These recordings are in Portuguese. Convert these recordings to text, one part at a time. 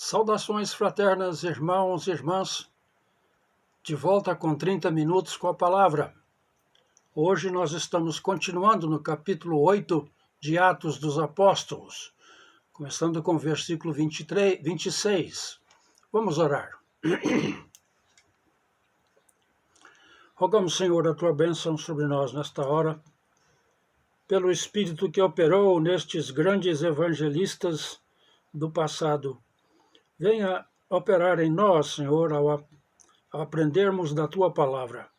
Saudações fraternas, irmãos e irmãs, de volta com 30 minutos com a palavra. Hoje nós estamos continuando no capítulo 8 de Atos dos Apóstolos, começando com o versículo 26. Vamos orar. Rogamos, Senhor, a tua bênção sobre nós nesta hora, pelo Espírito que operou nestes grandes evangelistas do passado. Venha operar em nós, Senhor, ao aprendermos da tua palavra.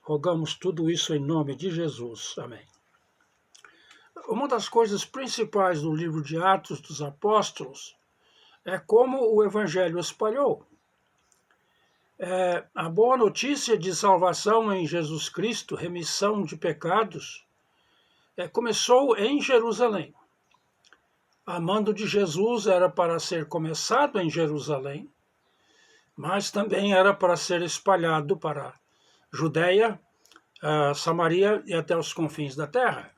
Rogamos tudo isso em nome de Jesus. Amém. Uma das coisas principais do livro de Atos dos Apóstolos é como o evangelho espalhou. A boa notícia de salvação em Jesus Cristo, remissão de pecados, começou em Jerusalém. A mando de Jesus era para ser começado em Jerusalém, mas também era para ser espalhado para Judeia, Samaria e até os confins da terra.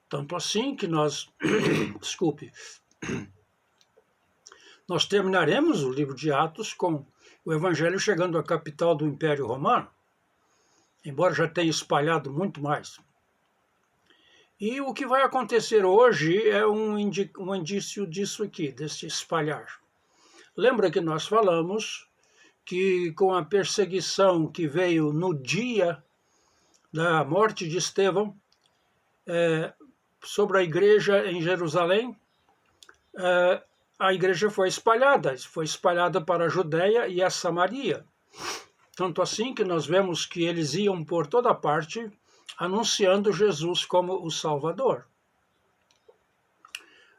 Tanto assim que nós nós terminaremos o livro de Atos com o Evangelho chegando à capital do Império Romano, embora já tenha espalhado muito mais. E o que vai acontecer hoje é um indício disso aqui, desse espalhar. Lembra que nós falamos que com a perseguição que veio no dia da morte de Estevão sobre a igreja em Jerusalém, a igreja foi espalhada para a Judeia e a Samaria. Tanto assim que nós vemos que eles iam por toda parte anunciando Jesus como o Salvador.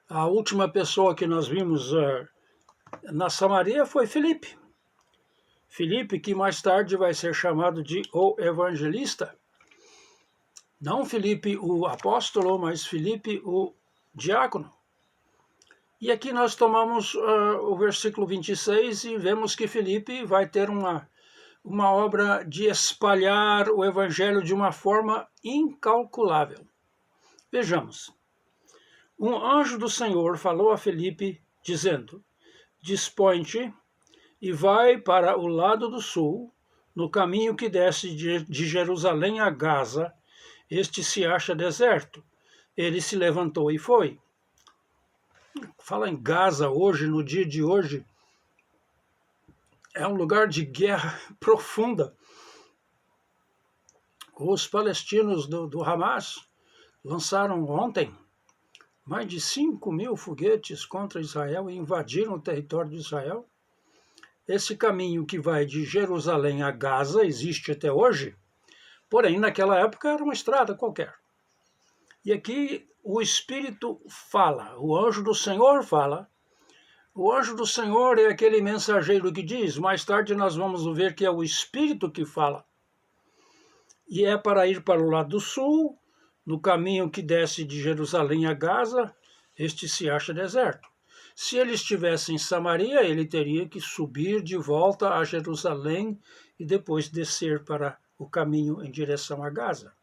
A última pessoa que nós vimos na Samaria foi Filipe. Filipe, que mais tarde vai ser chamado de o evangelista. Não Filipe o apóstolo, mas Filipe o diácono. E aqui nós tomamos o versículo 26 e vemos que Filipe vai ter uma obra de espalhar o evangelho de uma forma incalculável. Vejamos. Um anjo do Senhor falou a Filipe, dizendo: dispõe-te e vai para o lado do sul, no caminho que desce de Jerusalém a Gaza. Este se acha deserto. Ele se levantou e foi. Fala em Gaza hoje, no dia de hoje, é um lugar de guerra profunda. Os palestinos do Hamas lançaram ontem mais de 5.000 foguetes contra Israel e invadiram o território de Israel. Esse caminho que vai de Jerusalém a Gaza existe até hoje, porém naquela época era uma estrada qualquer. E aqui o Espírito fala, o anjo do Senhor fala. O anjo do Senhor é aquele mensageiro que diz, mais tarde nós vamos ver que é o Espírito que fala. E é para ir para o lado do sul, no caminho que desce de Jerusalém a Gaza, este se acha deserto. Se ele estivesse em Samaria, ele teria que subir de volta a Jerusalém e depois descer para o caminho em direção a Gaza.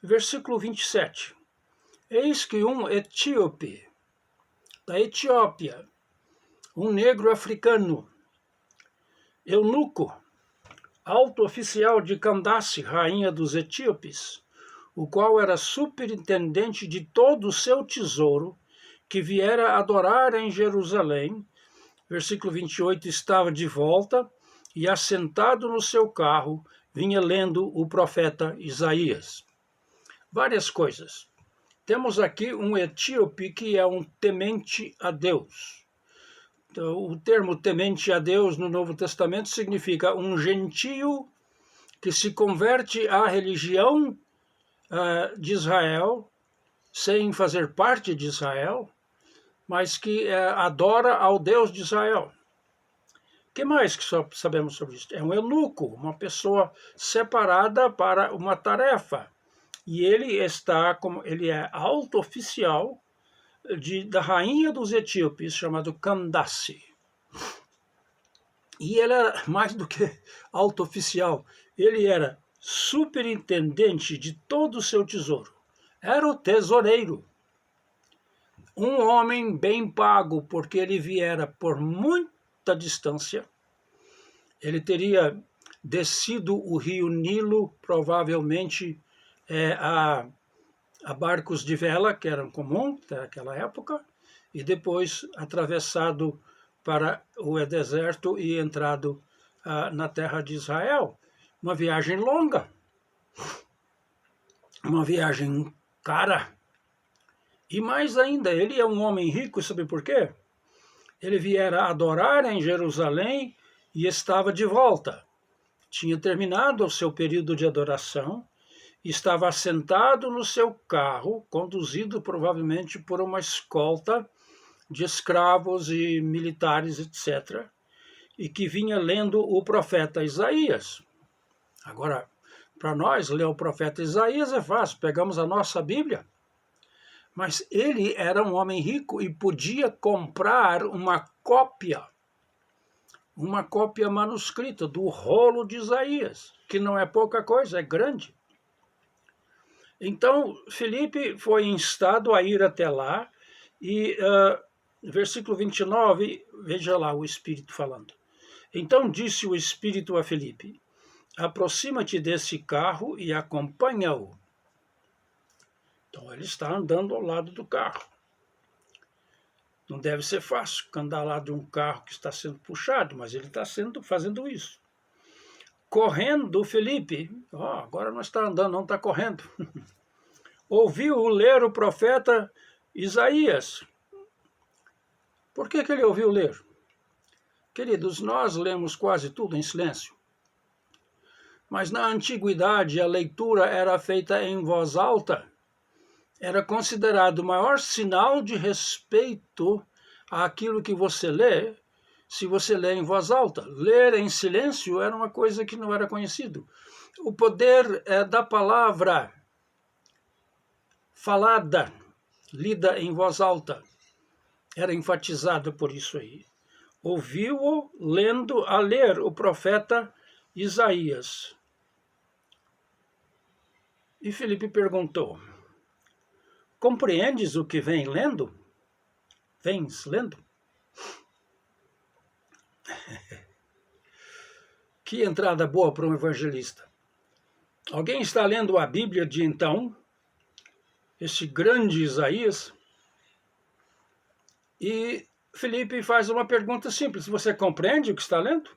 Versículo 27. Eis que um etíope da Etiópia, um negro africano, eunuco, alto oficial de Candace, rainha dos etíopes, o qual era superintendente de todo o seu tesouro, que viera adorar em Jerusalém, versículo 28, estava de volta e assentado no seu carro, vinha lendo o profeta Isaías. Várias coisas. Temos aqui um etíope que é um temente a Deus. Então, o termo temente a Deus no Novo Testamento significa um gentio que se converte à religião de Israel, sem fazer parte de Israel, mas que adora ao Deus de Israel. O que mais que só sabemos sobre isso? É um eunuco, uma pessoa separada para uma tarefa. E ele é alto oficial da rainha dos etíopes, chamado Candace. E ele era mais do que alto oficial, ele era superintendente de todo o seu tesouro. Era o tesoureiro. um homem bem pago, porque ele viera por muita distância. Ele teria descido o rio Nilo, provavelmente a barcos de vela, que eram comuns naquela época, e depois atravessado para o deserto e entrado na terra de Israel. Uma viagem longa, uma viagem cara. E mais ainda, ele é um homem rico, sabe por quê? Ele viera adorar em Jerusalém e estava de volta. Tinha terminado o seu período de adoração, estava assentado no seu carro, conduzido provavelmente por uma escolta de escravos e militares, etc., e que vinha lendo o profeta Isaías. Agora, para nós, ler o profeta Isaías é fácil, pegamos a nossa Bíblia, mas ele era um homem rico e podia comprar uma cópia manuscrita do rolo de Isaías, que não é pouca coisa, é grande. Então, Filipe foi instado a ir até lá e, versículo 29, veja lá o Espírito falando. Então disse o Espírito a Filipe, aproxima-te desse carro e acompanha-o. Então ele está andando ao lado do carro. Não deve ser fácil andar ao lado de um carro que está sendo puxado, mas ele está fazendo isso. Correndo, Filipe, agora não está andando, não está correndo. Ouviu ler o profeta Isaías. Por que ele ouviu ler? Queridos, nós lemos quase tudo em silêncio. Mas na antiguidade a leitura era feita em voz alta. Era considerado o maior sinal de respeito àquilo que você lê, se você lê em voz alta. Ler em silêncio era uma coisa que não era conhecido. O poder da palavra falada, lida em voz alta, era enfatizado por isso aí. Ouviu-o a ler o profeta Isaías. E Filipe perguntou, compreendes o que vens lendo? Que entrada boa para um evangelista. Alguém está lendo a Bíblia de então, esse grande Isaías, e Filipe faz uma pergunta simples, você compreende o que está lendo?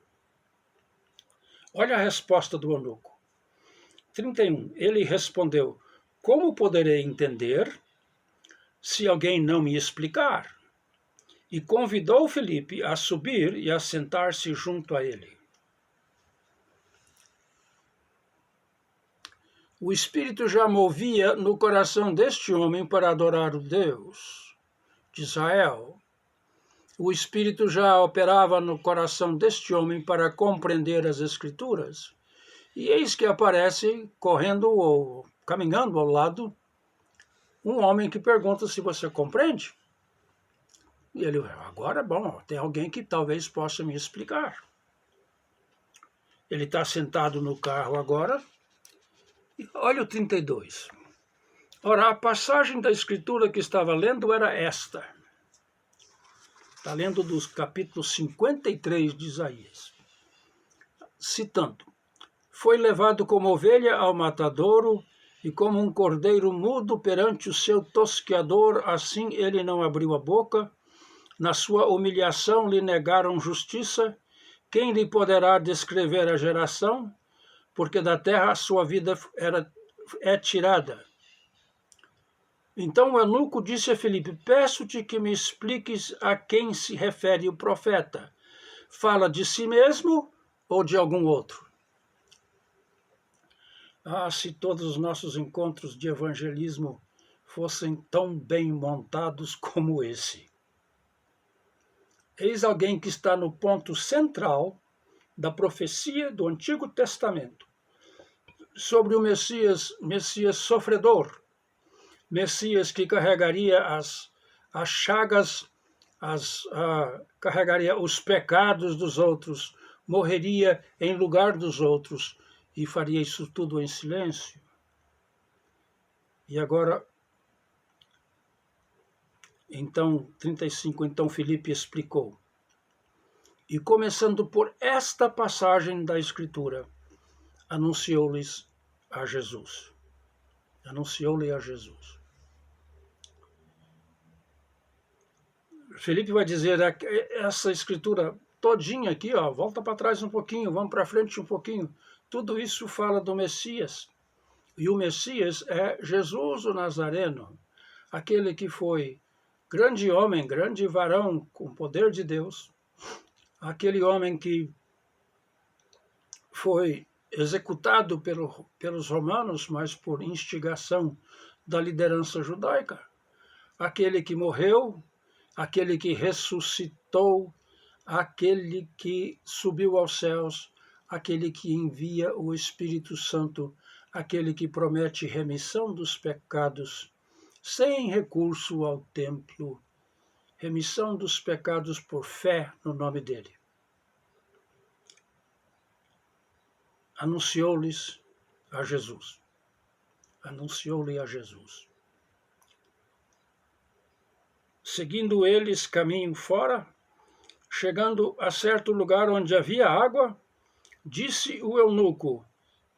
Olha a resposta do eunuco. 31. Ele respondeu, como poderei entender se alguém não me explicar? E convidou Filipe a subir e a sentar-se junto a ele. O Espírito já movia no coração deste homem para adorar o Deus de Israel. O Espírito já operava no coração deste homem para compreender as Escrituras. E eis que aparece, correndo ou caminhando ao lado, um homem que pergunta se você compreende. E ele, agora, bom, tem alguém que talvez possa me explicar. Ele está sentado no carro agora. E olha o 32. Ora, a passagem da Escritura que estava lendo era esta. Está lendo dos capítulos 53 de Isaías. Citando. Foi levado como ovelha ao matadouro, e como um cordeiro mudo perante o seu tosqueador, assim ele não abriu a boca. Na sua humilhação lhe negaram justiça. Quem lhe poderá descrever a geração? Porque da terra a sua vida é tirada. Então o eunuco disse a Filipe, peço-te que me expliques a quem se refere o profeta. Fala de si mesmo ou de algum outro? Se todos os nossos encontros de evangelismo fossem tão bem montados como esse. Eis alguém que está no ponto central da profecia do Antigo Testamento sobre o Messias sofredor, Messias que carregaria as chagas, carregaria os pecados dos outros, morreria em lugar dos outros e faria isso tudo em silêncio. E agora, Então, 35, então Filipe explicou. E começando por esta passagem da Escritura, anunciou-lhes a Jesus. Anunciou-lhe a Jesus. Filipe vai dizer, essa Escritura todinha aqui, ó, volta para trás um pouquinho, vamos para frente um pouquinho. Tudo isso fala do Messias. E o Messias é Jesus o Nazareno, aquele que foi grande homem, grande varão, com poder de Deus, aquele homem que foi executado pelos romanos, mas por instigação da liderança judaica, aquele que morreu, aquele que ressuscitou, aquele que subiu aos céus, aquele que envia o Espírito Santo, aquele que promete remissão dos pecados, sem recurso ao templo, remissão dos pecados por fé no nome dele. Anunciou-lhes a Jesus. Anunciou-lhe a Jesus. Seguindo eles caminho fora, chegando a certo lugar onde havia água, disse o eunuco: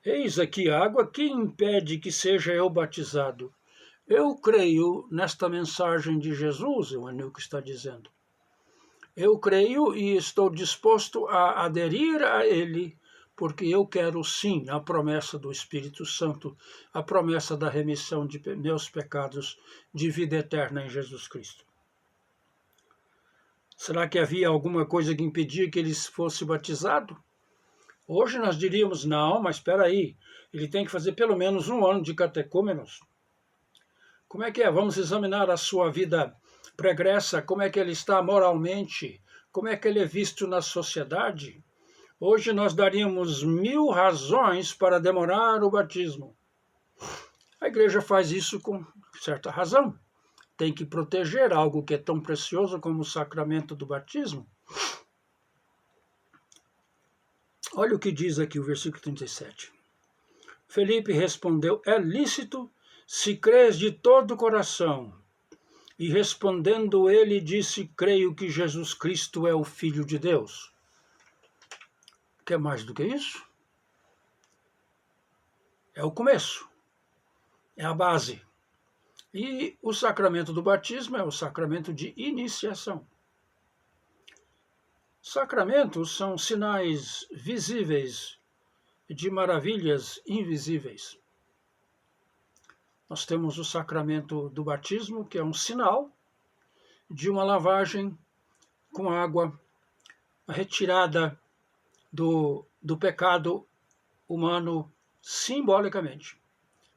Eis aqui água, que impede que seja eu batizado? Eu creio nesta mensagem de Jesus, o eunuco está dizendo. Eu creio e estou disposto a aderir a ele, porque eu quero sim a promessa do Espírito Santo, a promessa da remissão de meus pecados, de vida eterna em Jesus Cristo. Será que havia alguma coisa que impedia que ele fosse batizado? Hoje nós diríamos, não, mas espera aí, ele tem que fazer pelo menos 1 ano de catecúmenos. Como é que é? Vamos examinar a sua vida pregressa, como é que ele está moralmente, como é que ele é visto na sociedade. Hoje nós daríamos 1000 razões para demorar o batismo. A igreja faz isso com certa razão. Tem que proteger algo que é tão precioso como o sacramento do batismo. Olha o que diz aqui o versículo 37. Felipe respondeu, é lícito se crês de todo o coração. E respondendo ele, disse, creio que Jesus Cristo é o Filho de Deus. Quer mais do que isso? É o começo. É a base. E o sacramento do batismo é o sacramento de iniciação. Sacramentos são sinais visíveis de maravilhas invisíveis. Nós temos o sacramento do batismo, que é um sinal de uma lavagem com água, a retirada do pecado humano simbolicamente,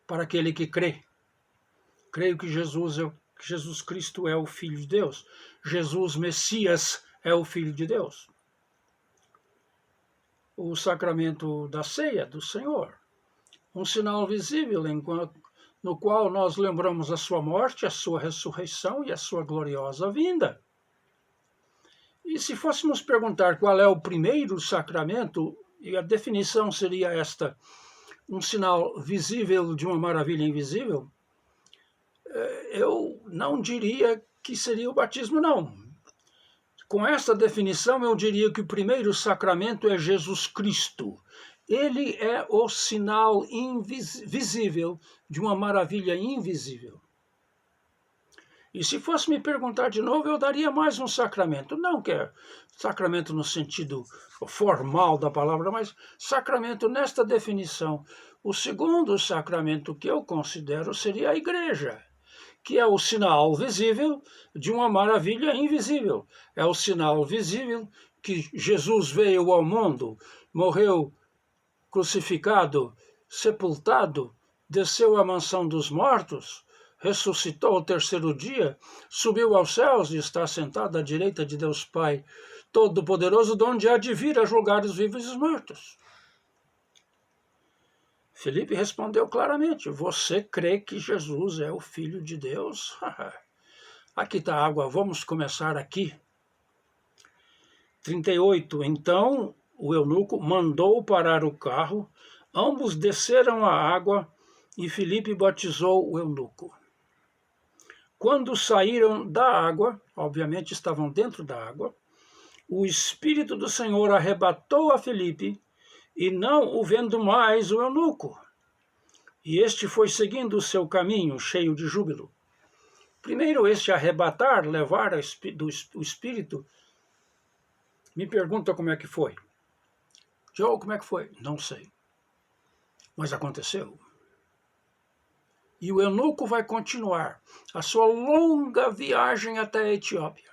para aquele que crê. Creio que Jesus Cristo é o Filho de Deus. Jesus Messias é o Filho de Deus. O sacramento da ceia do Senhor, um sinal visível no qual nós lembramos a sua morte, a sua ressurreição e a sua gloriosa vinda. E se fôssemos perguntar qual é o primeiro sacramento, e a definição seria esta, um sinal visível de uma maravilha invisível, eu não diria que seria o batismo, não. Com essa definição, eu diria que o primeiro sacramento é Jesus Cristo. Ele é o sinal visível de uma maravilha invisível. E se fosse me perguntar de novo, eu daria mais um sacramento. Não que é sacramento no sentido formal da palavra, mas sacramento nesta definição. O segundo sacramento que eu considero seria a igreja, que é o sinal visível de uma maravilha invisível. É o sinal visível que Jesus veio ao mundo, morreu crucificado, sepultado, desceu à mansão dos mortos, ressuscitou ao terceiro dia, subiu aos céus e está sentado à direita de Deus Pai Todo-Poderoso, de onde há de vir a julgar os vivos e os mortos. Felipe respondeu claramente, você crê que Jesus é o Filho de Deus? Aqui está a água, vamos começar aqui. 38, então o eunuco mandou parar o carro, ambos desceram a água e Felipe batizou o eunuco. quando saíram da água, obviamente estavam dentro da água, o Espírito do Senhor arrebatou a Filipe, e não o vendo mais o eunuco. E este foi seguindo o seu caminho, cheio de júbilo. Primeiro, este arrebatar, levar o Espírito, me pergunta como é que foi. Joe, como é que foi? Não sei. Mas aconteceu. E o eunuco vai continuar a sua longa viagem até a Etiópia.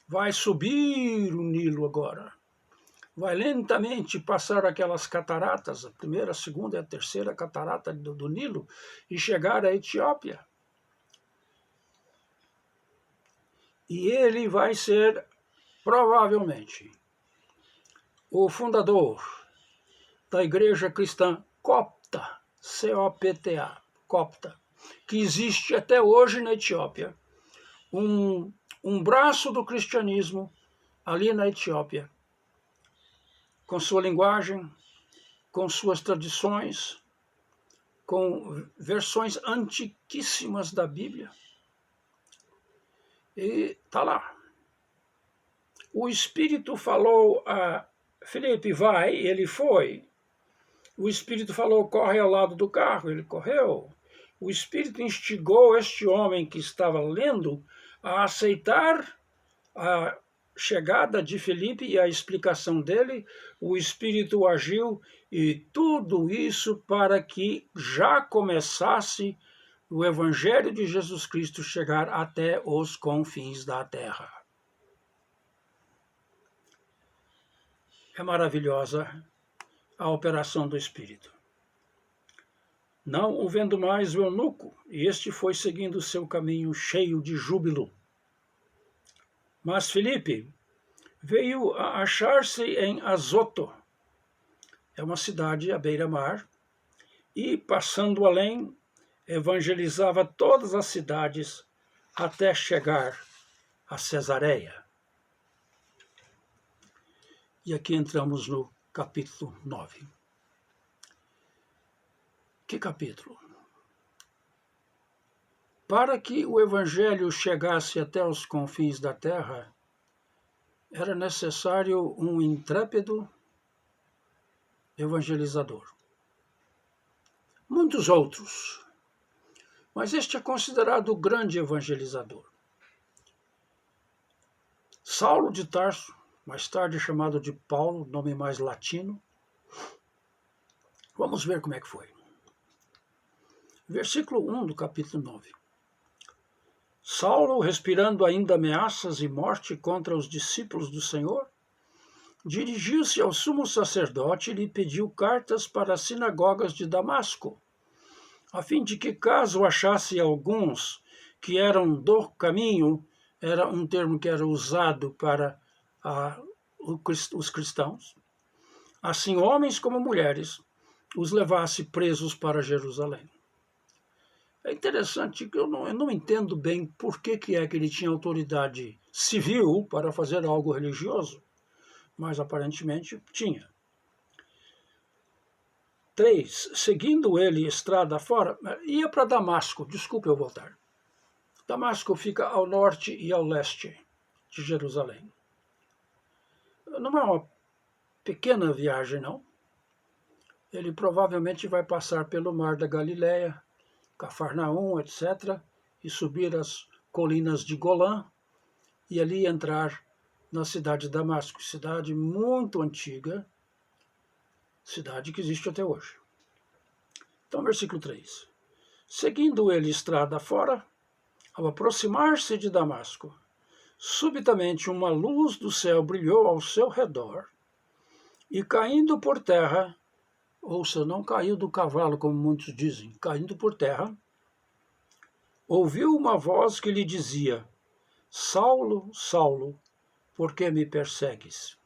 Vai subir o Nilo agora. Vai lentamente passar aquelas cataratas, a primeira, a segunda e a terceira catarata do Nilo, e chegar à Etiópia. E ele vai ser, provavelmente, o fundador da igreja cristã copta, C-O-P-T-A, copta, que existe até hoje na Etiópia. Um braço do cristianismo ali na Etiópia, com sua linguagem, com suas tradições, com versões antiquíssimas da Bíblia. E está lá. O Espírito falou a Filipe, vai, ele foi. O Espírito falou, corre ao lado do carro, ele correu. O Espírito instigou este homem que estava lendo a aceitar a chegada de Filipe e a explicação dele. O Espírito agiu, e tudo isso para que já começasse o Evangelho de Jesus Cristo chegar até os confins da terra. É maravilhosa a operação do Espírito. Não o vendo mais o eunuco, e este foi seguindo o seu caminho cheio de júbilo. Mas Filipe veio a achar-se em Azoto, é uma cidade à beira-mar, e, passando além, evangelizava todas as cidades até chegar a Cesareia. E aqui entramos no capítulo 9. Que capítulo? Para que o evangelho chegasse até os confins da terra, era necessário um intrépido evangelizador. Muitos outros, mas este é considerado o grande evangelizador. Saulo de Tarso, mais tarde chamado de Paulo, nome mais latino. Vamos ver como é que foi. Versículo 1 do capítulo 9. Saulo, respirando ainda ameaças e morte contra os discípulos do Senhor, dirigiu-se ao sumo sacerdote e lhe pediu cartas para as sinagogas de Damasco, a fim de que, caso achasse alguns que eram do caminho, era um termo que era usado para os cristãos, assim homens como mulheres, os levasse presos para Jerusalém. É interessante que eu não entendo bem por que é que ele tinha autoridade civil para fazer algo religioso, mas aparentemente tinha. 3. Seguindo ele estrada fora, ia para Damasco, desculpe eu voltar. Damasco fica ao norte e ao leste de Jerusalém. Não é uma pequena viagem, não. Ele provavelmente vai passar pelo Mar da Galileia, Cafarnaum, etc., e subir as colinas de Golã, e ali entrar na cidade de Damasco, cidade muito antiga, cidade que existe até hoje. Então, versículo 3. Seguindo ele estrada fora, ao aproximar-se de Damasco, subitamente uma luz do céu brilhou ao seu redor, e caindo por terra, ouça, não caiu do cavalo, como muitos dizem, caindo por terra, ouviu uma voz que lhe dizia, Saulo, Saulo, por que me persegues?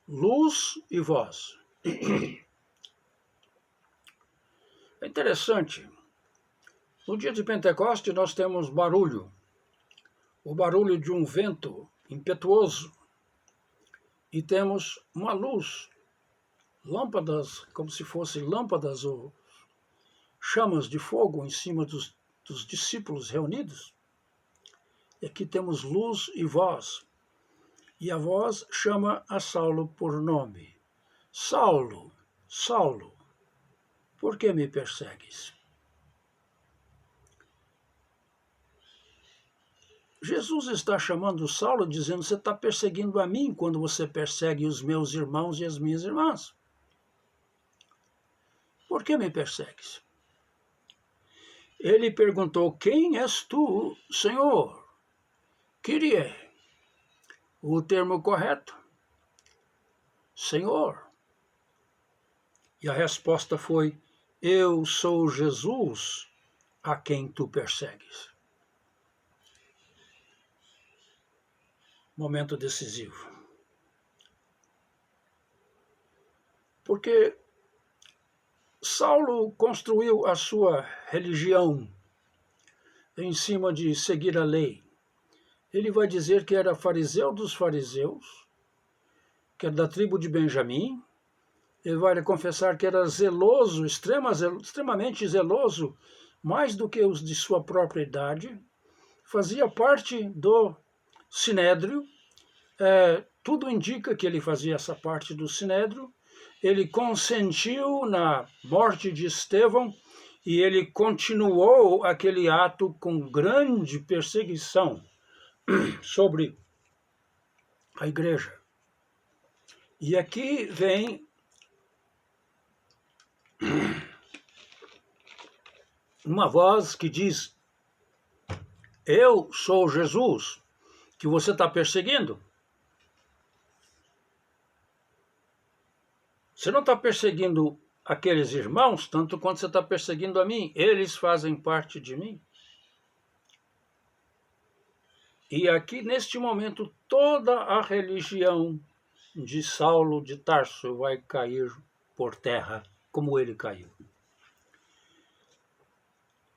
Luz e voz. É interessante. No dia de Pentecoste nós temos barulho. O barulho de um vento impetuoso. E temos uma luz. Lâmpadas, como se fossem lâmpadas ou chamas de fogo em cima dos discípulos reunidos. E aqui temos luz e voz. E a voz chama a Saulo por nome. Saulo, Saulo, por que me persegues? Jesus está chamando Saulo, dizendo, você está perseguindo a mim quando você persegue os meus irmãos e as minhas irmãs. Por que me persegues? Ele perguntou, quem és tu, Senhor? Kyrie, o termo correto, Senhor. E a resposta foi, eu sou Jesus a quem tu persegues. Momento decisivo. Porque Saulo construiu a sua religião em cima de seguir a lei. Ele vai dizer que era fariseu dos fariseus, que era da tribo de Benjamim. Ele vai confessar que era zeloso, extremamente zeloso, mais do que os de sua própria idade. Fazia parte do Sinédrio. Tudo indica que ele fazia essa parte do Sinédrio. Ele consentiu na morte de Estevão e ele continuou aquele ato com grande perseguição sobre a igreja. E aqui vem uma voz que diz, eu sou Jesus que você está perseguindo. Você não está perseguindo aqueles irmãos, tanto quanto você está perseguindo a mim. Eles fazem parte de mim. E aqui, neste momento, toda a religião de Saulo de Tarso vai cair por terra, como ele caiu.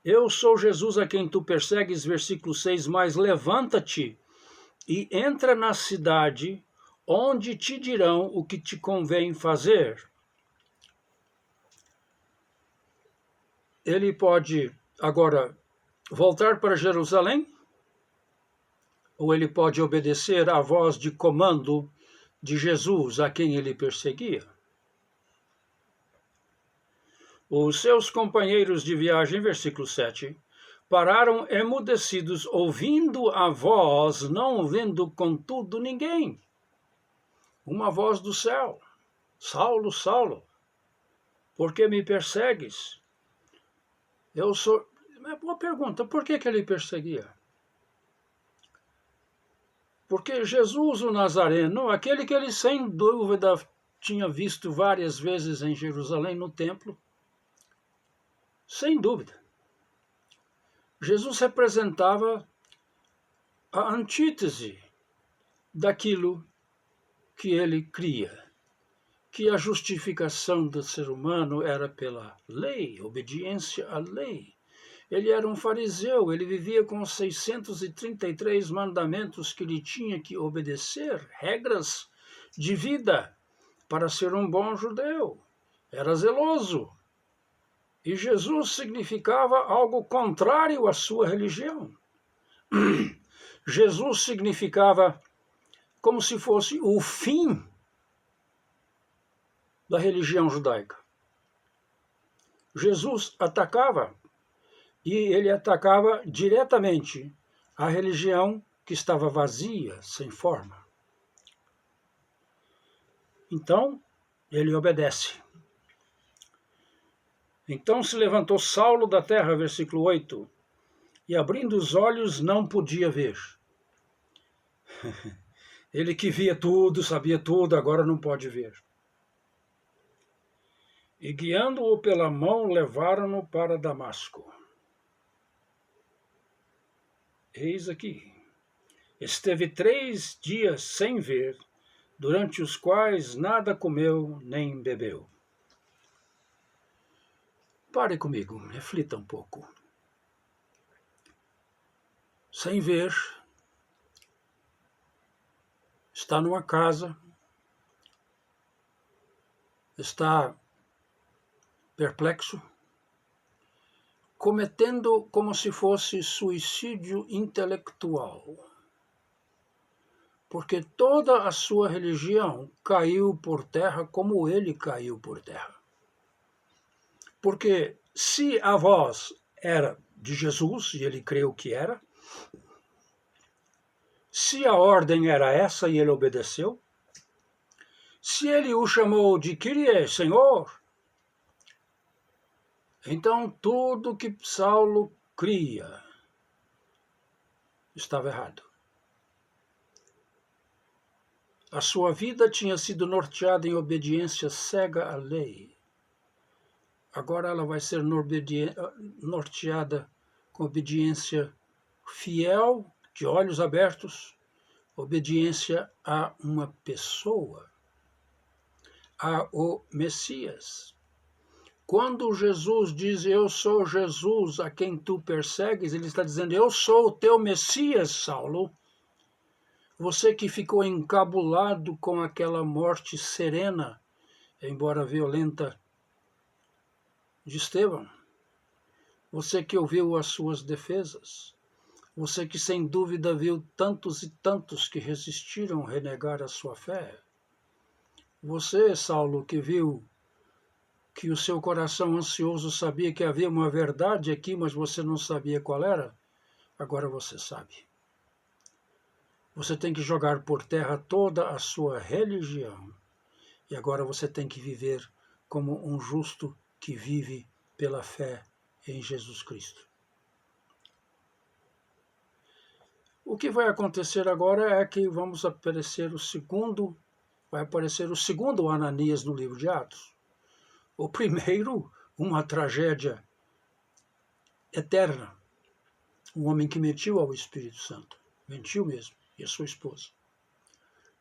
Eu sou Jesus a quem tu persegues, versículo 6, mas levanta-te e entra na cidade, onde te dirão o que te convém fazer. Ele pode agora voltar para Jerusalém, ou ele pode obedecer à voz de comando de Jesus, a quem ele perseguia. Os seus companheiros de viagem, versículo 7, pararam emudecidos, ouvindo a voz, não vendo contudo ninguém. Uma voz do céu. Saulo, Saulo, por que me persegues? Eu sou... Boa pergunta, por que ele perseguia? Porque Jesus, o Nazareno, aquele que ele sem dúvida tinha visto várias vezes em Jerusalém, no templo, sem dúvida, Jesus representava a antítese daquilo que ele cria, que a justificação do ser humano era pela lei, obediência à lei. Ele era um fariseu, ele vivia com os 633 mandamentos que ele tinha que obedecer, regras de vida para ser um bom judeu. Era zeloso. E Jesus significava algo contrário à sua religião. Jesus significava como se fosse o fim da religião judaica. Jesus atacava, e ele atacava diretamente a religião que estava vazia, sem forma. Então, ele obedece. Então se levantou Saulo da terra, versículo 8, e abrindo os olhos não podia ver. Ele que via tudo, sabia tudo, agora não pode ver. E guiando-o pela mão, levaram-no para Damasco. Eis aqui. Esteve 3 dias sem ver, durante os quais nada comeu nem bebeu. Pare comigo, reflita um pouco. Sem ver, está numa casa, está perplexo, cometendo como se fosse suicídio intelectual, porque toda a sua religião caiu por terra como ele caiu por terra. Porque se a voz era de Jesus, e ele creu que era, se a ordem era essa e ele obedeceu, se ele o chamou de Kyrie, Senhor, então tudo que Saulo cria estava errado. A sua vida tinha sido norteada em obediência cega à lei. Agora ela vai ser norteada com obediência fiel, de olhos abertos, obediência a uma pessoa, ao Messias. Quando Jesus diz, eu sou Jesus a quem tu persegues, ele está dizendo, eu sou o teu Messias, Saulo. Você que ficou encabulado com aquela morte serena, embora violenta, de Estevão. Você que ouviu as suas defesas. Você que sem dúvida viu tantos e tantos que resistiram a renegar a sua fé. Você, Saulo, que viu que o seu coração ansioso sabia que havia uma verdade aqui, mas você não sabia qual era, agora você sabe. Você tem que jogar por terra toda a sua religião. E agora você tem que viver como um justo que vive pela fé em Jesus Cristo. O que vai acontecer agora é que vai aparecer o segundo Ananias no livro de Atos. O primeiro, uma tragédia eterna. Um homem que mentiu ao Espírito Santo. Mentiu mesmo, e a sua esposa.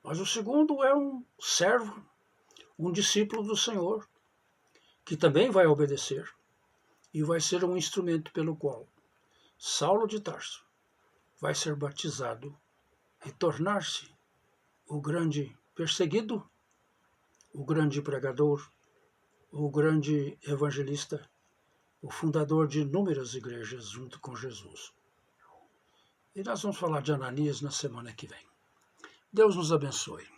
Mas o segundo é um servo, um discípulo do Senhor, que também vai obedecer e vai ser um instrumento pelo qual Saulo de Tarso vai ser batizado e tornar-se o grande perseguido, o grande pregador, o grande evangelista, o fundador de inúmeras igrejas junto com Jesus. E nós vamos falar de Ananias na semana que vem. Deus nos abençoe.